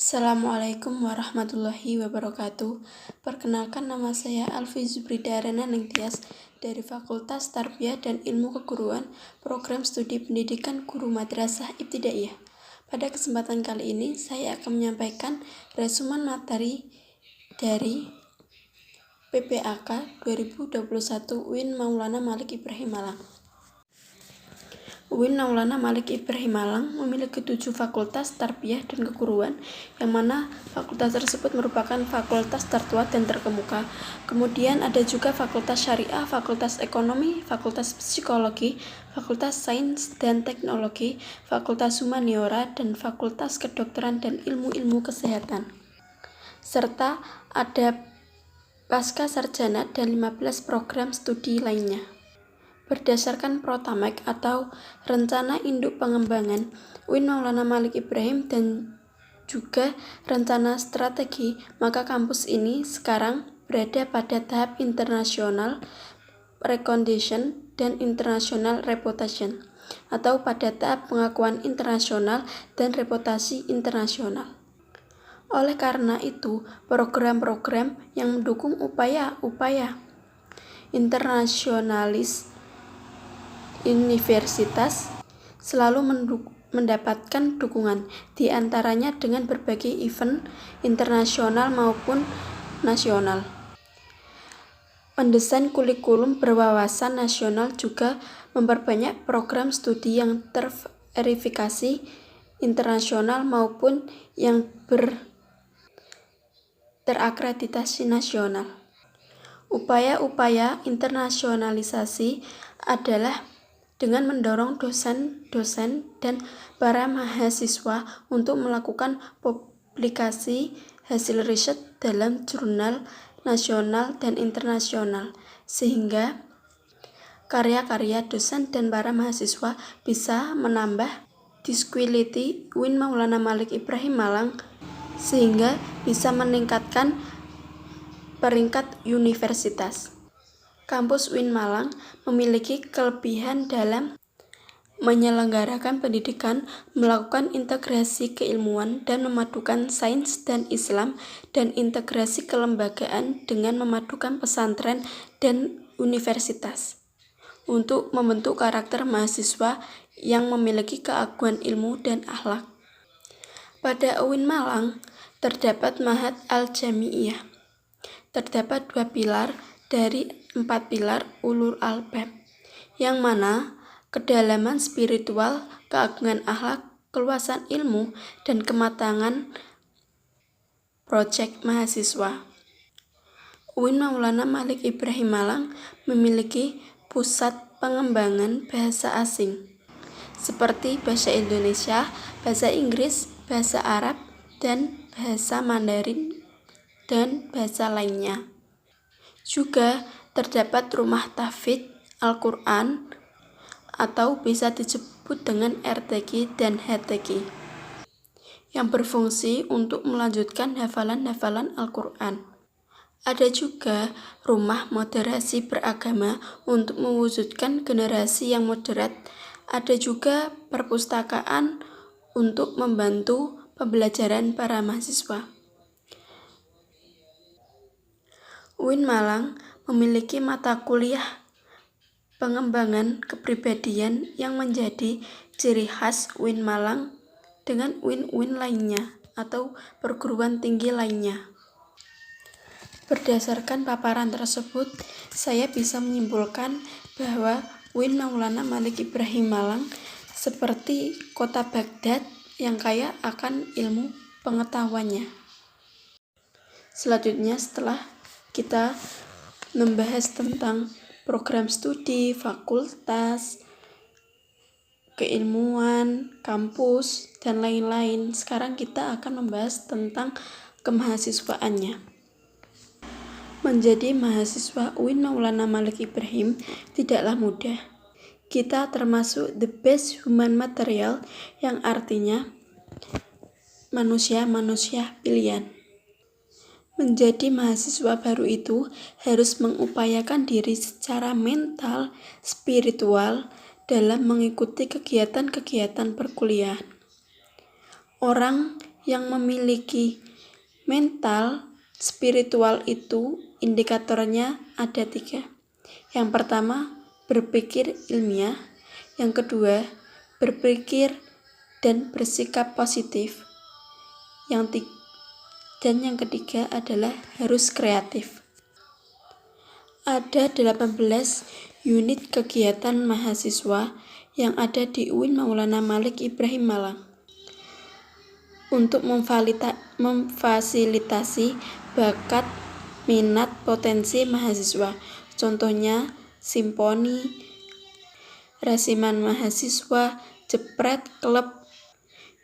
Assalamualaikum warahmatullahi wabarakatuh. Perkenalkan, nama saya Alfi Zubrida Rena Ningtyas dari Fakultas Tarbiyah dan Ilmu Keguruan, Program Studi Pendidikan Guru Madrasah Ibtidaiyah. Pada kesempatan kali ini, saya akan menyampaikan resumen materi dari PPAK 2021 UIN Maulana Malik Ibrahim Malang. UIN Maulana Malik Ibrahim Malang memiliki 7 fakultas tarbiyah dan keguruan, yang mana fakultas tersebut merupakan fakultas tertua dan terkemuka. Kemudian ada juga fakultas syariah, fakultas ekonomi, fakultas psikologi, fakultas sains dan teknologi, fakultas humaniora, dan fakultas kedokteran dan ilmu-ilmu kesehatan. Serta ada pasca sarjana dan 15 program studi lainnya. Berdasarkan Protamek atau Rencana Induk Pengembangan UIN Maulana Malik Ibrahim dan juga Rencana Strategi, maka kampus ini sekarang berada pada tahap internasional recognition dan international reputation, atau pada tahap pengakuan internasional dan reputasi internasional. Oleh karena itu, program-program yang mendukung upaya-upaya internasionalis universitas selalu mendapatkan dukungan, di antaranya dengan berbagai event internasional maupun nasional. Pendesain kurikulum berwawasan nasional juga memperbanyak program studi yang terverifikasi internasional maupun yang terakreditasi nasional. Upaya-upaya internasionalisasi adalah dengan mendorong dosen-dosen dan para mahasiswa untuk melakukan publikasi hasil riset dalam jurnal nasional dan internasional, sehingga karya-karya dosen dan para mahasiswa bisa menambah diskualiti UIN Maulana Malik Ibrahim Malang, sehingga bisa meningkatkan peringkat universitas. Kampus UIN Malang memiliki kelebihan dalam menyelenggarakan pendidikan, melakukan integrasi keilmuan dan memadukan sains dan Islam, dan integrasi kelembagaan dengan memadukan pesantren dan universitas, untuk membentuk karakter mahasiswa yang memiliki keagungan ilmu dan akhlak. Pada UIN Malang terdapat Ma'had Al-Jami'iyah. Terdapat 2 pilar dari 4 pilar ulul albab, yang mana kedalaman spiritual, keagungan akhlak, keluasan ilmu, dan kematangan proyek mahasiswa. UIN Maulana Malik Ibrahim Malang memiliki pusat pengembangan bahasa asing, seperti bahasa Indonesia, bahasa Inggris, bahasa Arab, dan bahasa Mandarin, dan bahasa lainnya. Juga terdapat rumah tahfidz Al-Quran atau bisa disebut dengan RTQ dan HTQ, yang berfungsi untuk melanjutkan hafalan-hafalan Al-Quran. Ada juga rumah moderasi beragama untuk mewujudkan generasi yang moderat. Ada juga perpustakaan untuk membantu pembelajaran para mahasiswa. UIN Malang memiliki mata kuliah pengembangan kepribadian yang menjadi ciri khas UIN Malang dengan UIN-UIN lainnya atau perguruan tinggi lainnya. Berdasarkan paparan tersebut, saya bisa menyimpulkan bahwa UIN Maulana Malik Ibrahim Malang seperti kota Baghdad yang kaya akan ilmu pengetahuannya. Selanjutnya, setelah kita membahas tentang program studi, fakultas, keilmuan, kampus, dan lain-lain, sekarang kita akan membahas tentang kemahasiswaannya. Menjadi mahasiswa UIN Maulana Malik Ibrahim tidaklah mudah. Kita termasuk the best human material, yang artinya manusia-manusia pilihan. Menjadi mahasiswa baru itu harus mengupayakan diri secara mental, spiritual dalam mengikuti kegiatan-kegiatan perkuliahan. Orang yang memiliki mental spiritual itu indikatornya ada 3. Yang pertama, berpikir ilmiah. Yang kedua, berpikir dan bersikap positif. Dan yang ketiga adalah harus kreatif. Ada 18 unit kegiatan mahasiswa yang ada di UIN Maulana Malik Ibrahim Malang untuk memfasilitasi bakat, minat, potensi mahasiswa. Contohnya simponi, resiman mahasiswa, jepret, klub,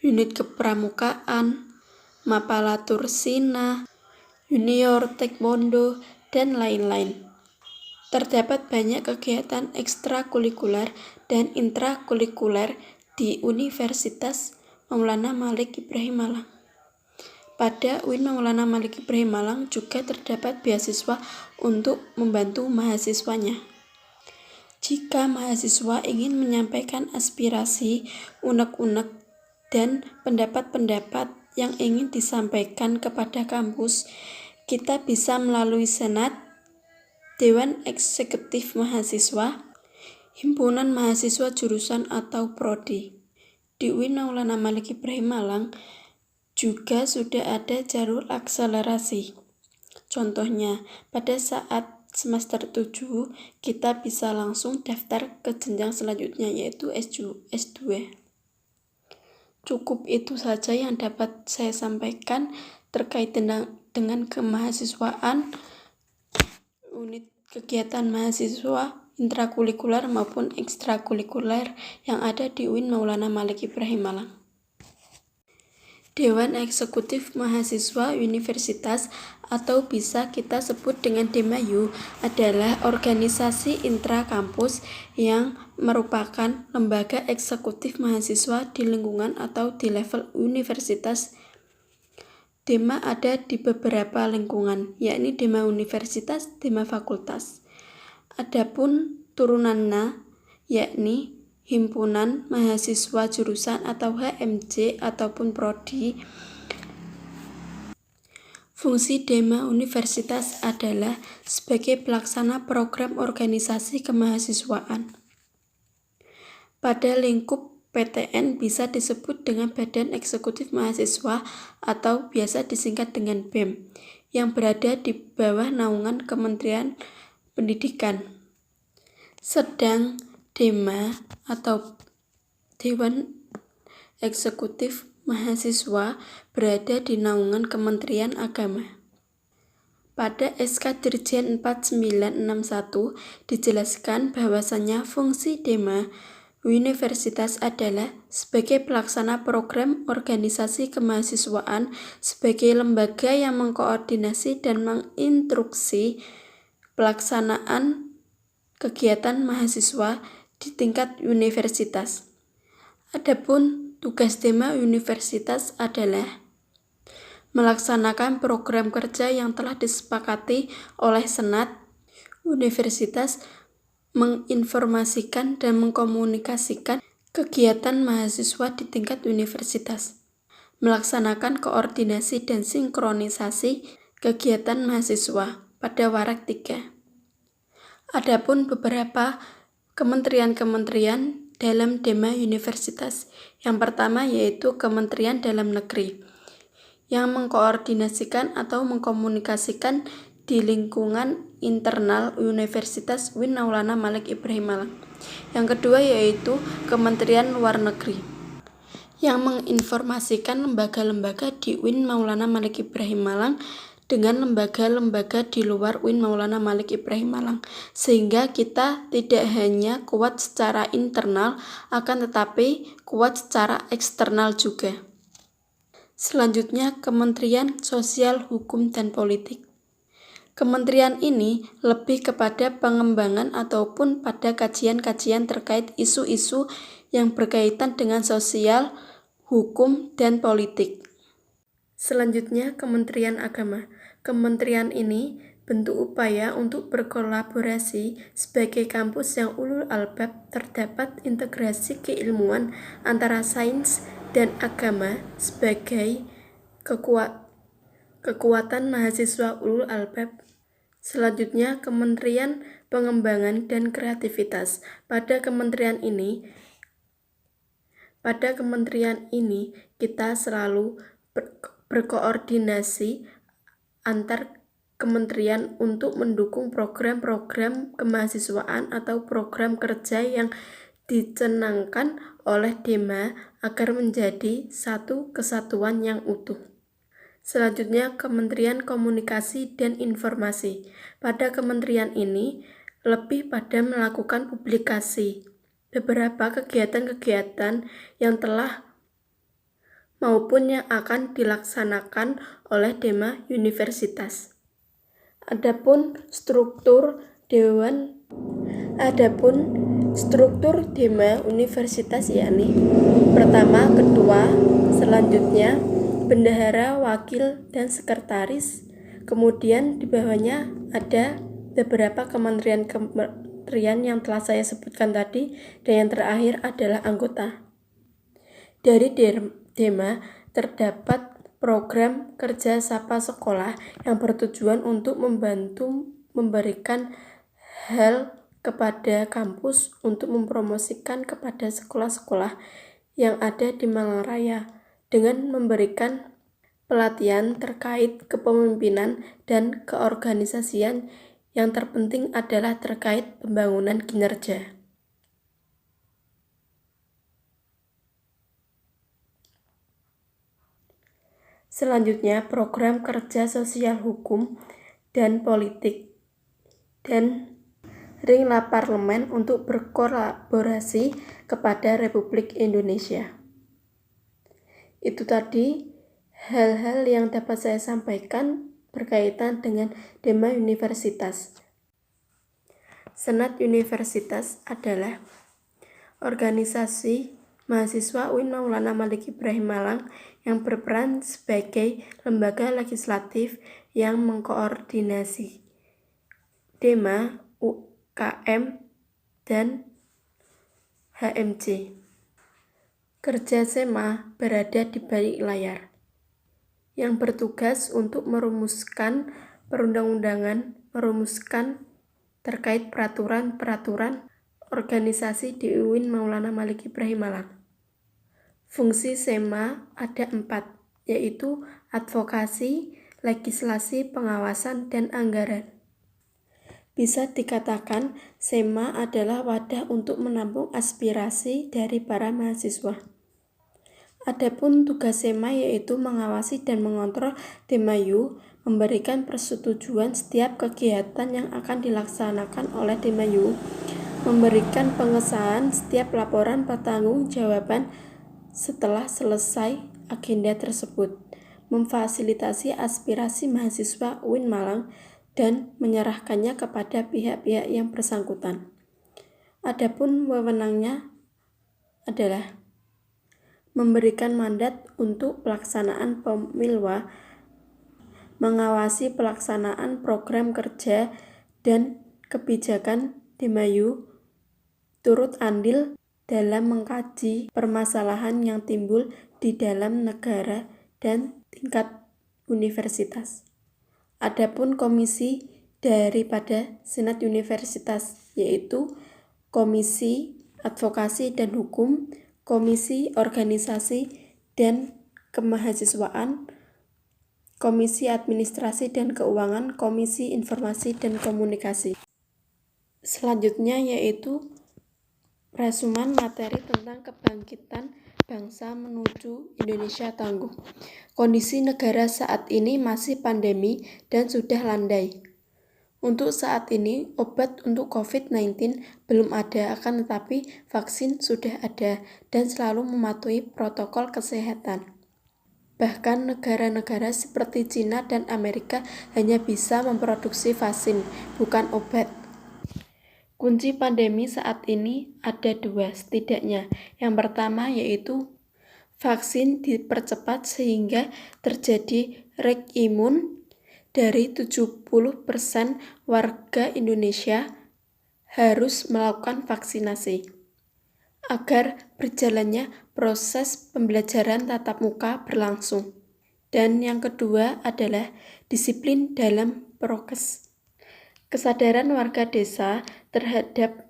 unit kepramukaan, mapalatur sina, junior taekwondo, dan lain-lain. Terdapat banyak kegiatan ekstrakurikuler dan intrakurikuler di Universitas Maulana Malik Ibrahim Malang. Pada UIN Maulana Malik Ibrahim Malang juga terdapat beasiswa untuk membantu mahasiswanya. Jika mahasiswa ingin menyampaikan aspirasi, unek-unek, dan pendapat-pendapat yang ingin disampaikan kepada kampus, kita bisa melalui Senat, Dewan Eksekutif Mahasiswa, Himpunan Mahasiswa Jurusan atau Prodi. Di UIN Maulana Malik Ibrahim Malang juga sudah ada jalur akselerasi. Contohnya, pada saat semester 7, kita bisa langsung daftar ke jenjang selanjutnya yaitu S2. Cukup itu saja yang dapat saya sampaikan terkait dengan kemahasiswaan, unit kegiatan mahasiswa intrakurikuler maupun ekstrakurikuler yang ada di UIN Maulana Malik Ibrahim Malang. Dewan Eksekutif Mahasiswa Universitas atau bisa kita sebut dengan DEMAYU adalah organisasi intrakampus yang merupakan lembaga eksekutif mahasiswa di lingkungan atau di level universitas. DEMA ada di beberapa lingkungan, yakni DEMA Universitas, DEMA Fakultas. Adapun turunannya, yakni Himpunan Mahasiswa Jurusan atau HMJ ataupun Prodi. Fungsi DEMA Universitas adalah sebagai pelaksana program organisasi kemahasiswaan. Pada lingkup PTN bisa disebut dengan Badan Eksekutif Mahasiswa atau biasa disingkat dengan BEM, yang berada di bawah naungan Kementerian Pendidikan. Sedang DEMA atau Dewan Eksekutif Mahasiswa berada di naungan Kementerian Agama. Pada SK Dirjen 4961 dijelaskan bahwasannya fungsi DEMA Universitas adalah sebagai pelaksana program organisasi kemahasiswaan sebagai lembaga yang mengkoordinasi dan menginstruksi pelaksanaan kegiatan mahasiswa di tingkat universitas. Adapun tugas DEMA Universitas adalah melaksanakan program kerja yang telah disepakati oleh Senat Universitas, menginformasikan dan mengkomunikasikan kegiatan mahasiswa di tingkat universitas, melaksanakan koordinasi dan sinkronisasi kegiatan mahasiswa pada warak 3. Adapun beberapa kementerian-kementerian dalam DEMA Universitas. Yang pertama yaitu Kementerian Dalam Negeri, yang mengkoordinasikan atau mengkomunikasikan di lingkungan internal Universitas UIN Maulana Malik Ibrahim Malang. Yang kedua yaitu Kementerian Luar Negeri, yang menginformasikan lembaga-lembaga di UIN Maulana Malik Ibrahim Malang dengan lembaga-lembaga di luar UIN Maulana Malik Ibrahim Malang, sehingga kita tidak hanya kuat secara internal, akan tetapi kuat secara eksternal juga. Selanjutnya, Kementerian Sosial, Hukum, dan Politik. Kementerian ini lebih kepada pengembangan ataupun pada kajian-kajian terkait isu-isu yang berkaitan dengan sosial, hukum, dan politik. Selanjutnya, Kementerian Agama. Kementerian ini bentuk upaya untuk berkolaborasi sebagai kampus yang ulul albab, terdapat integrasi keilmuan antara sains dan agama sebagai Kekuatan mahasiswa ulul albab. Selanjutnya, Kementerian Pengembangan dan Kreativitas. Pada kementerian ini kita selalu berkoordinasi antar kementerian untuk mendukung program-program kemahasiswaan atau program kerja yang dicanangkan oleh Dema agar menjadi satu kesatuan yang utuh. Selanjutnya, Kementerian Komunikasi dan Informasi. Pada kementerian ini lebih pada melakukan publikasi beberapa kegiatan-kegiatan yang telah maupun yang akan dilaksanakan oleh Dema Universitas. Adapun struktur Dema Universitas yakni pertama ketua, selanjutnya bendahara, wakil, dan sekretaris. Kemudian di bawahnya ada beberapa kementerian yang telah saya sebutkan tadi, dan yang terakhir adalah anggota. Dari Dema terdapat program kerja Sapa Sekolah yang bertujuan untuk membantu memberikan hal kepada kampus untuk mempromosikan kepada sekolah-sekolah yang ada di Malang Raya dengan memberikan pelatihan terkait kepemimpinan dan keorganisasian. Yang terpenting adalah terkait pembangunan kinerja. Selanjutnya, program kerja sosial hukum dan politik dan Ringla Parlemen untuk berkolaborasi kepada Republik Indonesia. Itu tadi hal-hal yang dapat saya sampaikan berkaitan dengan Dema Universitas. Senat Universitas adalah organisasi mahasiswa UIN Maulana Malik Ibrahim Malang yang berperan sebagai lembaga legislatif yang mengkoordinasi Dema, UKM, dan HMJ. Kerja SEMA berada di balik layar, yang bertugas untuk merumuskan perundang-undangan, merumuskan terkait peraturan-peraturan organisasi di UIN Maulana Malik Ibrahim Malang. Fungsi SEMA ada 4, yaitu advokasi, legislasi, pengawasan, dan anggaran. Bisa dikatakan SEMA adalah wadah untuk menampung aspirasi dari para mahasiswa. Adapun tugas SEMA yaitu mengawasi dan mengontrol Demayu, memberikan persetujuan setiap kegiatan yang akan dilaksanakan oleh Demayu, memberikan pengesahan setiap laporan pertanggungjawaban setelah selesai agenda tersebut, memfasilitasi aspirasi mahasiswa UIN Malang, dan menyerahkannya kepada pihak-pihak yang bersangkutan. Adapun wewenangnya adalah memberikan mandat untuk pelaksanaan pemilwa, mengawasi pelaksanaan program kerja dan kebijakan Demayu, turut andil dalam mengkaji permasalahan yang timbul di dalam negara dan tingkat universitas. Adapun komisi daripada Senat Universitas yaitu Komisi Advokasi dan Hukum, Komisi Organisasi dan Kemahasiswaan, Komisi Administrasi dan Keuangan, Komisi Informasi dan Komunikasi. Selanjutnya yaitu resumen materi tentang kebangkitan bangsa menuju Indonesia tangguh. Kondisi negara saat ini masih pandemi dan sudah landai. Untuk saat ini, obat untuk COVID-19 belum ada, akan tetapi vaksin sudah ada dan selalu mematuhi protokol kesehatan. Bahkan negara-negara seperti Cina dan Amerika hanya bisa memproduksi vaksin, bukan obat. Kunci pandemi saat ini ada 2 setidaknya. Yang pertama yaitu vaksin dipercepat sehingga terjadi herd imun dari 70% warga Indonesia harus melakukan vaksinasi agar berjalannya proses pembelajaran tatap muka berlangsung. Dan yang kedua adalah disiplin dalam prokes. Kesadaran warga desa terhadap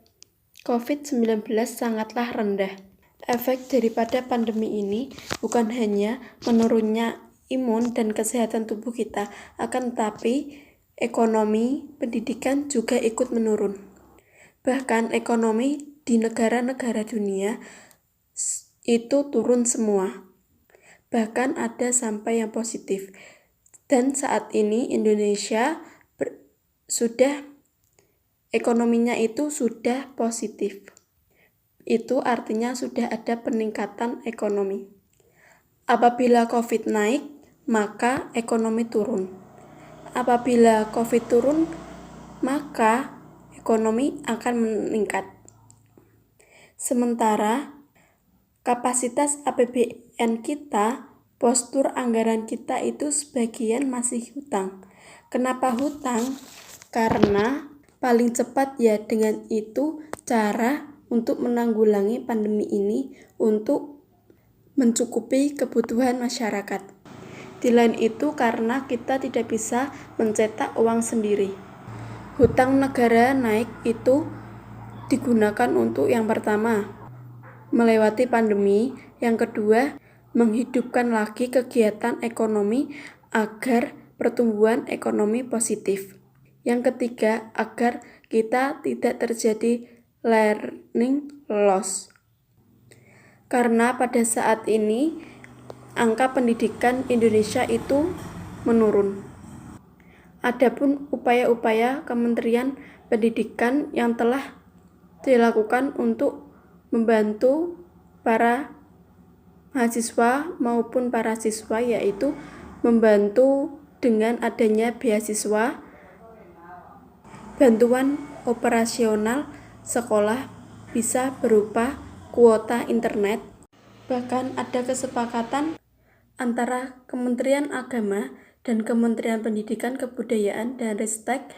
COVID-19 sangatlah rendah. Efek daripada pandemi ini bukan hanya menurunnya imun dan kesehatan tubuh kita, akan tetapi ekonomi, pendidikan juga ikut menurun. Bahkan ekonomi di negara-negara dunia itu turun semua. Bahkan ada sampai yang positif. Dan saat ini Indonesia sudah ekonominya itu sudah positif. Itu artinya sudah ada peningkatan ekonomi. Apabila COVID naik, maka ekonomi turun. Apabila COVID turun, maka ekonomi akan meningkat. Sementara kapasitas APBN kita, postur anggaran kita itu sebagian masih hutang. Kenapa hutang? Karena paling cepat ya dengan itu cara untuk menanggulangi pandemi ini untuk mencukupi kebutuhan masyarakat. Di lain itu karena kita tidak bisa mencetak uang sendiri. Hutang negara naik itu digunakan untuk yang pertama, melewati pandemi, yang kedua, menghidupkan lagi kegiatan ekonomi agar pertumbuhan ekonomi positif. Yang ketiga, agar kita tidak terjadi learning loss. Karena pada saat ini angka pendidikan Indonesia itu menurun. Adapun upaya-upaya Kementerian Pendidikan yang telah dilakukan untuk membantu para mahasiswa maupun para siswa, yaitu membantu dengan adanya beasiswa, bantuan operasional sekolah bisa berupa kuota internet. Bahkan ada kesepakatan antara Kementerian Agama dan Kementerian Pendidikan, Kebudayaan, dan Ristek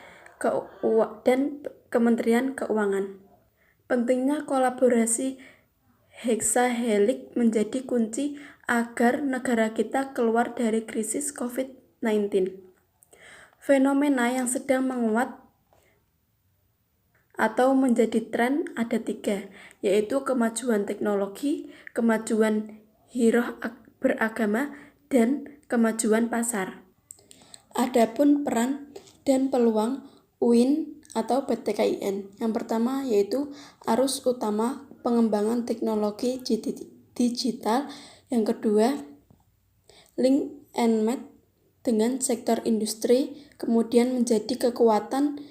dan Kementerian Keuangan. Pentingnya kolaborasi heksahelik menjadi kunci agar negara kita keluar dari krisis COVID-19. Fenomena yang sedang menguat atau menjadi tren ada 3, yaitu kemajuan teknologi, kemajuan hiroh beragama, dan kemajuan pasar. Adapun peran dan peluang UIN atau PTKIN. Yang pertama yaitu arus utama pengembangan teknologi digital. Yang kedua, link and match dengan sektor industri, kemudian menjadi kekuatan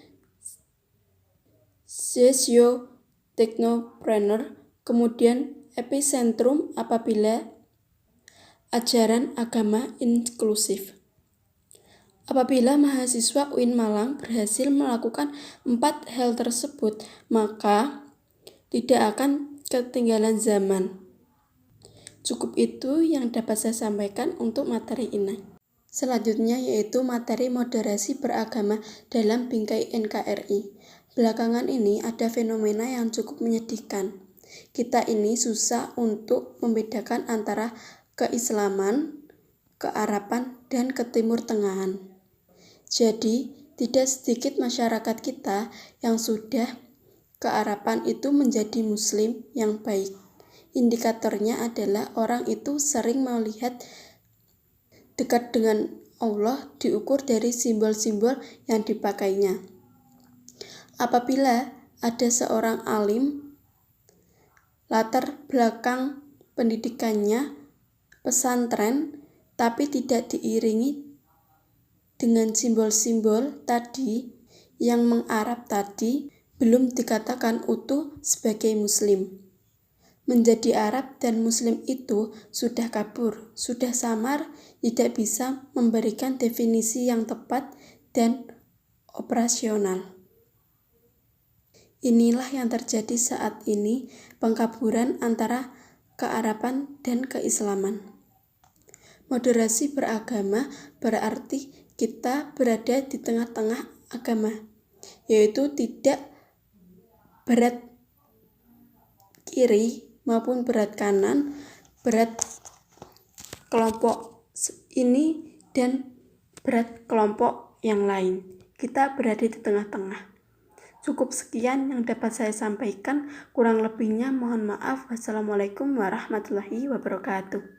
socio-teknopreneur, kemudian epicentrum apabila ajaran agama inklusif. Apabila mahasiswa UIN Malang berhasil melakukan 4 hal tersebut, maka tidak akan ketinggalan zaman. Cukup itu yang dapat saya sampaikan untuk materi ini. Selanjutnya yaitu materi moderasi beragama dalam bingkai NKRI. Belakangan ini ada fenomena yang cukup menyedihkan. Kita ini susah untuk membedakan antara keislaman, kearaban, dan ketimur tengahan. Jadi, tidak sedikit masyarakat kita yang sudah kearaban itu menjadi muslim yang baik. Indikatornya adalah orang itu sering melihat dekat dengan Allah diukur dari simbol-simbol yang dipakainya. Apabila ada seorang alim, latar belakang pendidikannya pesantren, tapi tidak diiringi dengan simbol-simbol tadi yang mengarab tadi, belum dikatakan utuh sebagai muslim. Menjadi Arab dan Muslim itu sudah kabur, sudah samar, tidak bisa memberikan definisi yang tepat dan operasional. Inilah yang terjadi saat ini, pengkaburan antara kearaban dan keislaman. Moderasi beragama berarti kita berada di tengah-tengah agama, yaitu tidak berat kiri maupun berat kanan, berat kelompok ini dan berat kelompok yang lain. Kita berada di tengah-tengah. Cukup sekian yang dapat saya sampaikan. Kurang lebihnya mohon maaf. Wassalamualaikum warahmatullahi wabarakatuh.